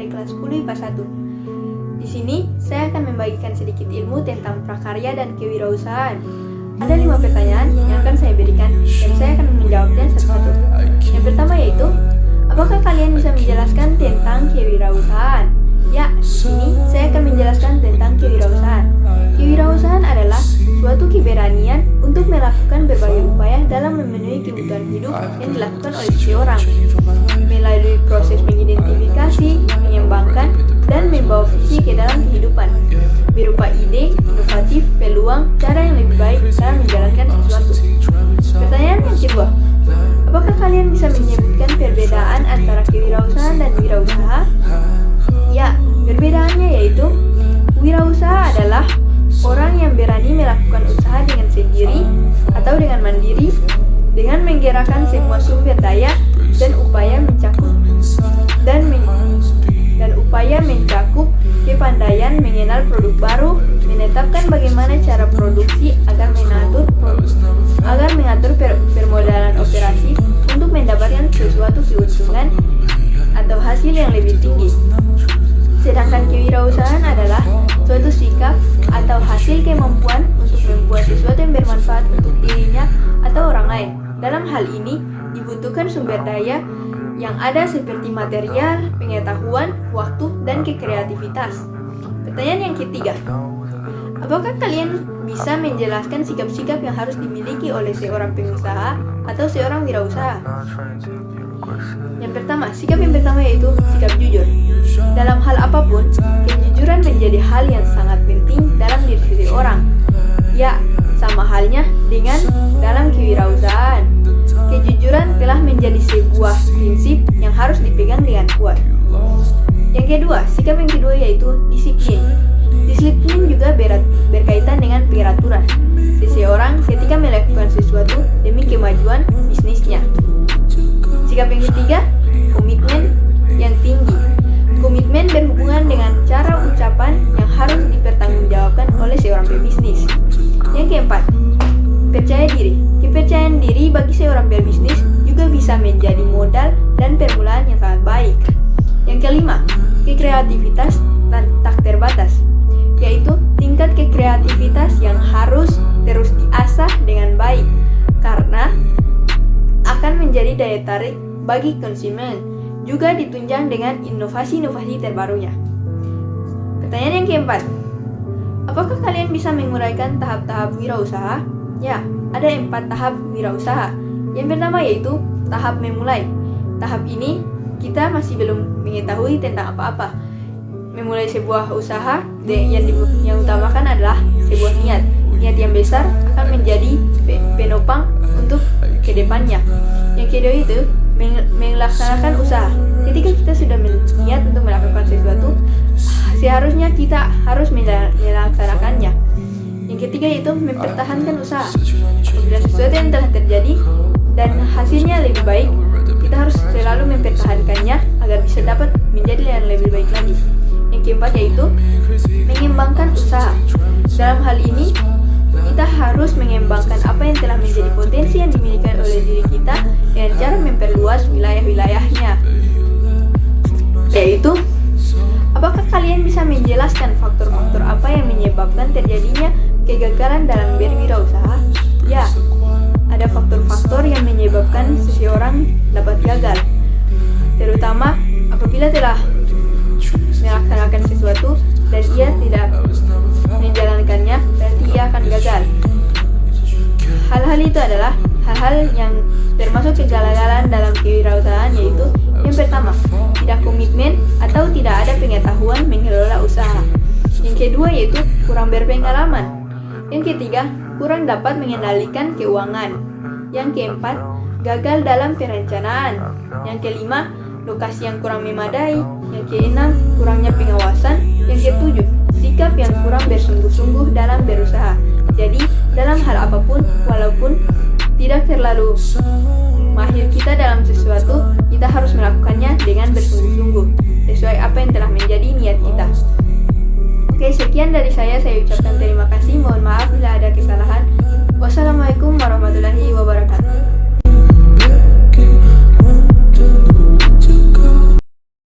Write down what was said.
dari kelas 10 IPA 1. Di sini, saya akan membagikan sedikit ilmu tentang prakarya dan kewirausahaan. Ada 5 pertanyaan yang akan saya berikan dan saya akan menjawabnya satu-satu. Yang pertama yaitu, apakah kalian bisa menjelaskan tentang kewirausahaan? Ya, di sini saya akan menjelaskan tentang kewirausahaan. Kewirausahaan adalah suatu keberanian untuk melakukan berbagai upaya dalam memenuhi kebutuhan hidup yang dilakukan oleh seseorang, melalui proses mengidentifikasi, mengembangkan, dan membawa visi ke dalam kehidupan, berupa ide, inovatif, peluang, cara yang lebih baik dalam menjalankan sesuatu. Pertanyaan yang kedua, apakah kalian bisa menyebutkan perbedaan antara kewirausahaan dan wirausaha? Ya, perbedaannya yaitu, wirausaha adalah orang yang berani melakukan usaha dengan sendiri atau dengan mandiri, dengan menggerakkan semua sumber daya dan upaya mencakup kepandaian mengenal produk baru, menetapkan bagaimana cara produksi agar mengatur permodalan operasi untuk mendapatkan sesuatu keuntungan atau hasil yang lebih tinggi. Sedangkan kewirausahaan adalah suatu sikap atau hasil kemampuan untuk membuat sesuatu yang bermanfaat untuk dirinya atau orang lain. Dalam hal ini, dibutuhkan sumber daya yang ada seperti material, pengetahuan, waktu, dan kreativitas. Pertanyaan yang ketiga, apakah kalian bisa menjelaskan sikap-sikap yang harus dimiliki oleh seorang pengusaha atau seorang wirausaha? Yang pertama yaitu sikap jujur. Dalam hal apapun, kejujuran menjadi hal yang sangat penting dalam diri seseorang. Ya, sama halnya dengan dalam kewirausahaan. Kejujuran telah menjadi sebuah prinsip yang harus dipegang dengan kuat. Sikap yang kedua yaitu disiplin. Disiplin juga berkaitan dengan peraturan seseorang ketika melakukan sesuatu demi kemajuan bisnisnya. Sikap yang ketiga, komitmen yang tinggi. Komitmen berhubungan dengan cara ucapan yang harus dipertanggungjawabkan oleh seorang pebisnis. Yang keempat, percaya diri. Kepercayaan diri bagi seorang pebisnis juga bisa menjadi modal dan permulaan yang sangat baik. Yang kelima, kreativitas dan tak terbatas, yaitu tingkat kekreativitas yang harus terus diasah dengan baik karena akan menjadi daya tarik bagi konsumen, juga ditunjang dengan inovasi-inovasi terbarunya. Pertanyaan yang keempat, apakah kalian bisa menguraikan tahap-tahap wirausaha? Ya, ada 4 tahap wirausaha. Yang pertama yaitu tahap memulai. Tahap ini kita masih belum mengetahui tentang apa-apa. Memulai sebuah usaha yang utamakan adalah sebuah niat. Niat yang besar akan menjadi penopang untuk kedepannya. Yang kedua itu melaksanakan usaha. Ketika kita sudah berniat untuk melakukan sesuatu, seharusnya kita harus melaksanakannya. Yang ketiga yaitu mempertahankan usaha. Apabila sesuatu yang telah terjadi dan hasilnya lebih baik, kita harus selalu mempertahankannya agar bisa dapat menjadi yang lebih baik lagi. Yang keempat yaitu mengembangkan usaha. Dalam hal ini, kita harus mengembangkan apa yang telah menjadi potensi yang dimiliki oleh diri kita dengan cara memperluas wilayah-wilayahnya. Yaitu, apakah kalian bisa menjelaskan faktor-faktor apa yang menyebabkan terjadinya kegagalan dalam berwirausaha? Ya, ada faktor-faktor yang menyebabkan seseorang dapat gagal, terutama apabila telah melaksanakan sesuatu dan ia tidak menjalankannya, berarti ia akan gagal. Hal-hal itu adalah hal-hal yang termasuk kegagalan dalam kewirausahaan, yaitu yang pertama, tidak komitmen atau tidak ada pengetahuan mengelola usaha. Yang kedua yaitu kurang berpengalaman. Yang ketiga, kurang dapat mengendalikan keuangan. Yang keempat, gagal dalam perencanaan. Yang kelima, lokasi yang kurang memadai. Yang keenam, kurangnya pengawasan. Yang ketujuh, sikap yang kurang bersungguh-sungguh dalam berusaha. Jadi, dalam hal apapun, walaupun tidak terlalu mahir kita dalam sesuatu, kita harus melakukannya dengan bersungguh-sungguh, sesuai apa yang telah menjadi niat kita. Oke, sekian dari saya ucapkan terima kasih.